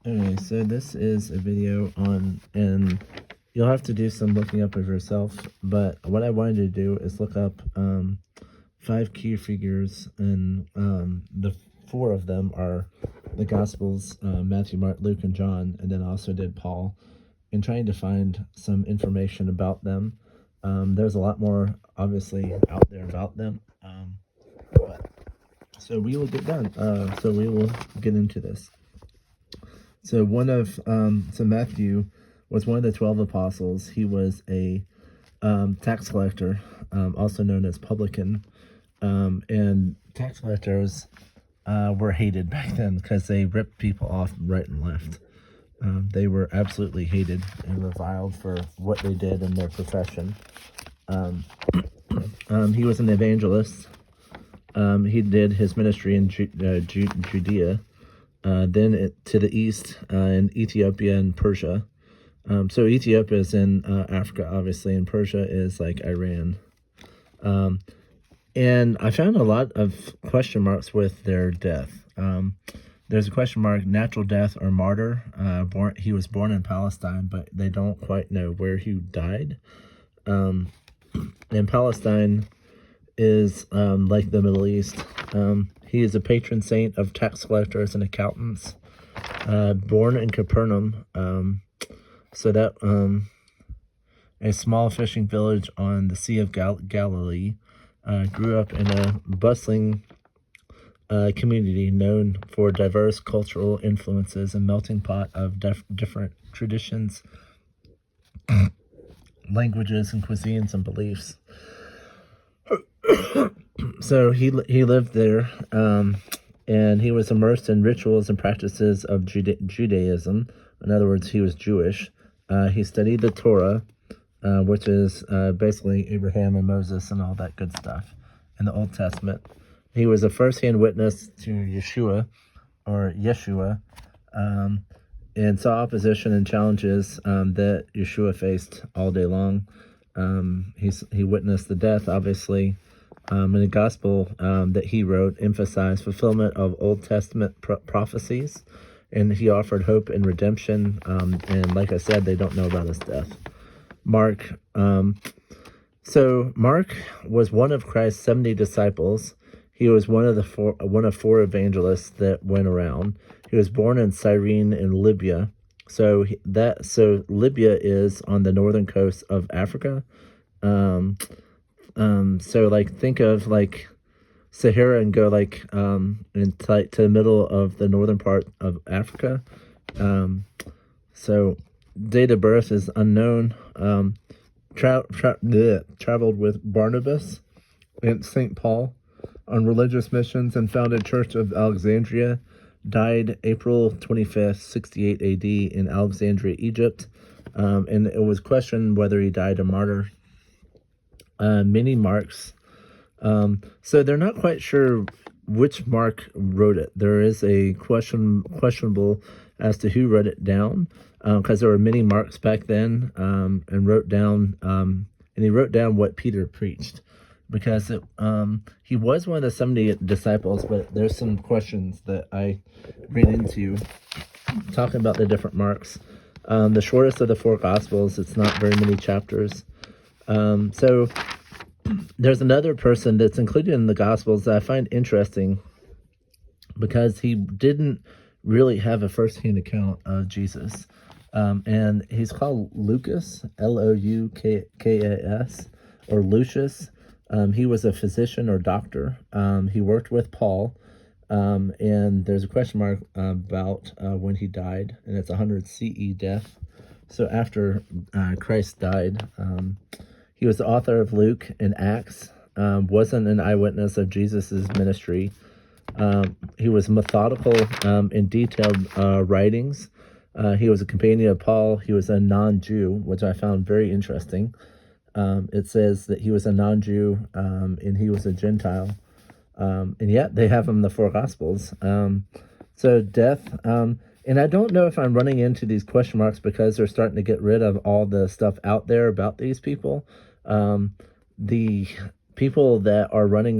Okay, so this is a video on, and you'll have to do some looking up of yourself, but what I wanted to do is look up 5 key figures, and the 4 of them are the Gospels, Matthew, Mark, Luke, and John, and then I also did Paul, and trying to find some information about them. There's a lot more, obviously, out there about them, but so we will get done. So we will get into this. So Matthew was one of the 12 apostles. He was a tax collector, also known as publican, and tax collectors were hated back then because they ripped people off right and left. They were absolutely hated and reviled for what they did in their profession. He was an evangelist. He did his ministry in Judea, then to the east in Ethiopia and Persia. So Ethiopia is in Africa, obviously, and Persia is like Iran. And I found a lot of question marks with their death. There's a question mark, natural death or martyr. He was born in Palestine, but they don't quite know where he died. And Palestine is like the Middle East. He is a patron saint of tax collectors and accountants. Born in Capernaum, a small fishing village on the Sea of Galilee. Grew up in a bustling community known for diverse cultural influences and melting pot of different traditions, languages, and cuisines and beliefs. So he lived there, and he was immersed in rituals and practices of Judaism. In other words, he was Jewish. He studied the Torah, which is basically Abraham and Moses and all that good stuff in the Old Testament. He was a first-hand witness to Yeshua, and saw opposition and challenges that Yeshua faced all day long. He witnessed the death, obviously, and the gospel that he wrote emphasized fulfillment of Old Testament prophecies, and he offered hope and redemption. And like I said, they don't know about his death. Mark. So Mark was one of Christ's 70 disciples. He was one of four evangelists that went around. He was born in Cyrene in Libya. So Libya is on the northern coast of Africa. So like think of like Sahara and go like to the middle of the northern part of Africa. So date of birth is unknown. Traveled with Barnabas and St. Paul on religious missions and founded Church of Alexandria. Died April 25th, 68 AD in Alexandria, Egypt. And it was questioned whether he died a martyr. Many Marks. So they're not quite sure which Mark wrote it. There is a questionable as to who wrote it down, because there were many Marks back then, and wrote down, and he wrote down what Peter preached, because he was one of the 70 disciples, but there's some questions that I ran into talking about the different Marks. The shortest of the 4 Gospels, it's not very many chapters. So there's another person that's included in the Gospels that I find interesting because he didn't really have a first-hand account of Jesus. And he's called Lucas, Loukas, or Lucius. He was a physician or doctor. He worked with Paul, and there's a question mark about when he died, and it's 100 CE death. So after Christ died. He was the author of Luke and Acts, wasn't an eyewitness of Jesus's ministry. He was methodical in detailed writings. He was a companion of Paul. He was a non-Jew, which I found very interesting. It says that he was a non-Jew and he was a Gentile. And yet they have him in the 4 Gospels. So death. And I don't know if I'm running into these question marks because they're starting to get rid of all the stuff out there about these people. The people that are running,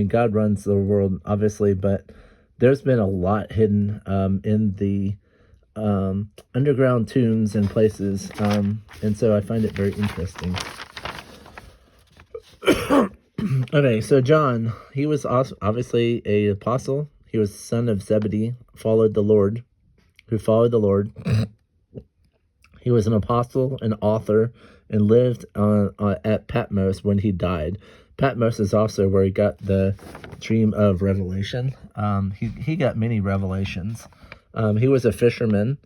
God runs the world, obviously, but there's been a lot hidden in the underground tombs and places, and so I find it very interesting. Okay, so John, he was obviously a apostle. He was son of Zebedee, who followed the Lord. He was an apostle, an author, and lived at Patmos when he died. Patmos is also where he got the dream of Revelation. He got many revelations. He was a fisherman.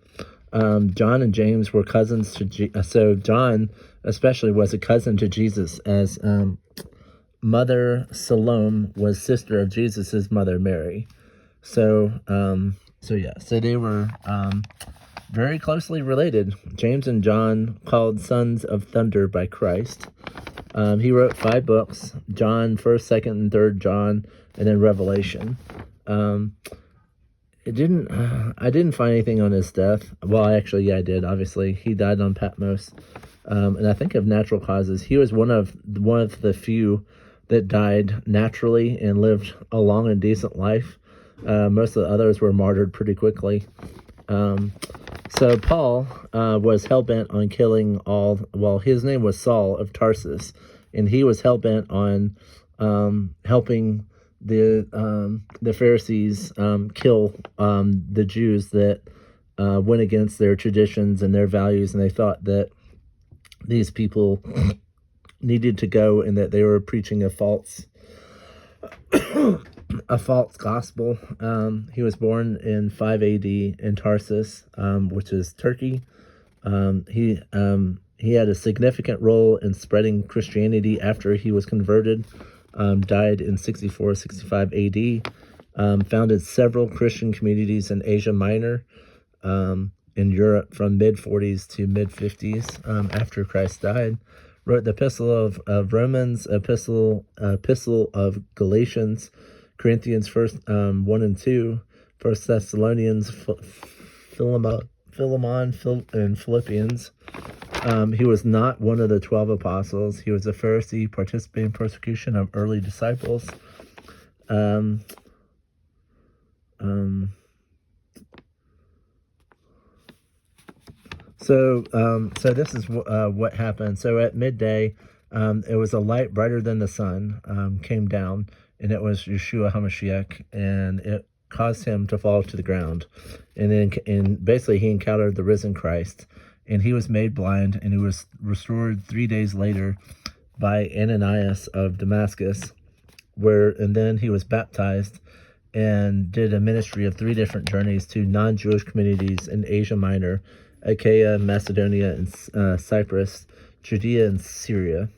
John and James were cousins to so John especially was a cousin to Jesus, as Mother Salome was sister of Jesus's mother Mary. So they were very closely related. James and John, called sons of thunder by Christ. He wrote 5 books: John, 1st, 2nd, and 3rd John, and then Revelation. I didn't find anything on his death. Well, actually, yeah, I did. Obviously, he died on Patmos, and I think of natural causes. He was one of the few that died naturally and lived a long and decent life. Most of the others were martyred pretty quickly. So Paul was hell-bent on killing all. Well, his name was Saul of Tarsus, and he was hell-bent on helping the Pharisees kill the Jews that went against their traditions and their values, and they thought that these people needed to go and that they were preaching a false gospel. He was born in 5 AD in Tarsus, which is Turkey. He had a significant role in spreading Christianity after he was converted. Died in 64-65 AD. Founded several Christian communities in Asia Minor, in Europe from mid-40s to mid-50s after Christ died. Wrote the Epistle of Romans, Epistle of Galatians, Corinthians 1 and 2, 1 Thessalonians, Philemon, and Philippians. He was not one of the 12 apostles. He was a Pharisee, participating in persecution of early disciples. So this is what happened. So at midday, it was a light brighter than the sun came down, and it was Yeshua HaMashiach, and it caused him to fall to the ground. And basically he encountered the risen Christ, and he was made blind, and he was restored 3 days later by Ananias of Damascus, and then he was baptized and did a ministry of 3 different journeys to non-Jewish communities in Asia Minor, Achaia, Macedonia, and Cyprus, Judea, and Syria.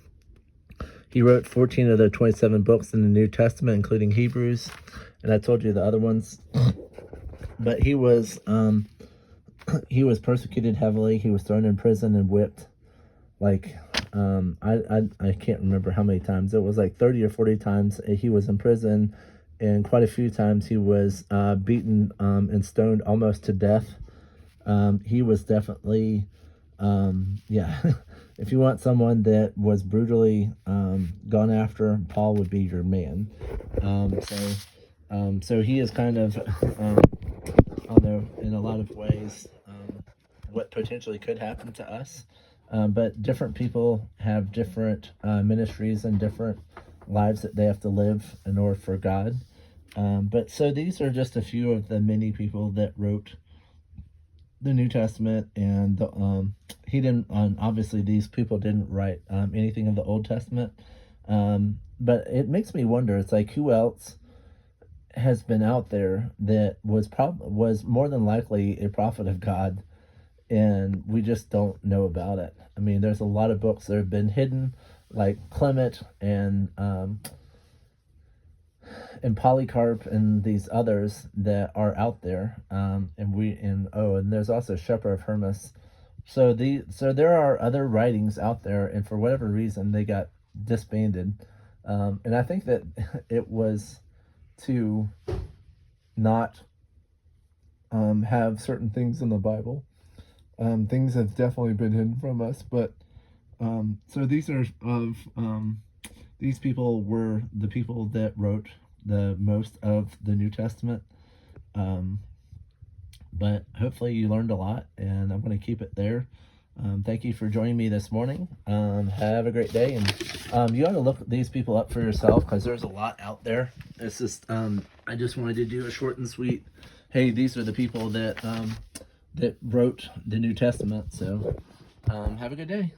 He wrote 14 of the 27 books in the New Testament, including Hebrews, and I told you the other ones. But he was persecuted heavily. He was thrown in prison and whipped. Like, I can't remember how many times. It was like 30 or 40 times he was in prison, and quite a few times he was beaten and stoned almost to death. He was definitely, if you want someone that was brutally gone after, Paul would be your man. So he is kind of, although in a lot of ways, what potentially could happen to us. But different people have different ministries and different lives that they have to live in order for God. But so these are just a few of the many people that wrote the New Testament, and he didn't. Obviously, these people didn't write anything of the Old Testament. But it makes me wonder. It's like, who else has been out there that was more than likely a prophet of God, and we just don't know about it. I mean, there's a lot of books that have been hidden, like Clement and Polycarp and these others that are out there, and there's also Shepherd of Hermas. So there are other writings out there, and for whatever reason they got disbanded, and I think that it was to not have certain things in the Bible. Things have definitely been hidden from us, but so these people were the people that wrote the most of the New Testament. but hopefully you learned a lot, and I'm going to keep it there. Thank you for joining me this morning. Have a great day, and you ought to look these people up for yourself, because there's a lot out there. It's just I just wanted to do a short and sweet. Hey, these are the people that wrote the New Testament. So have a good day.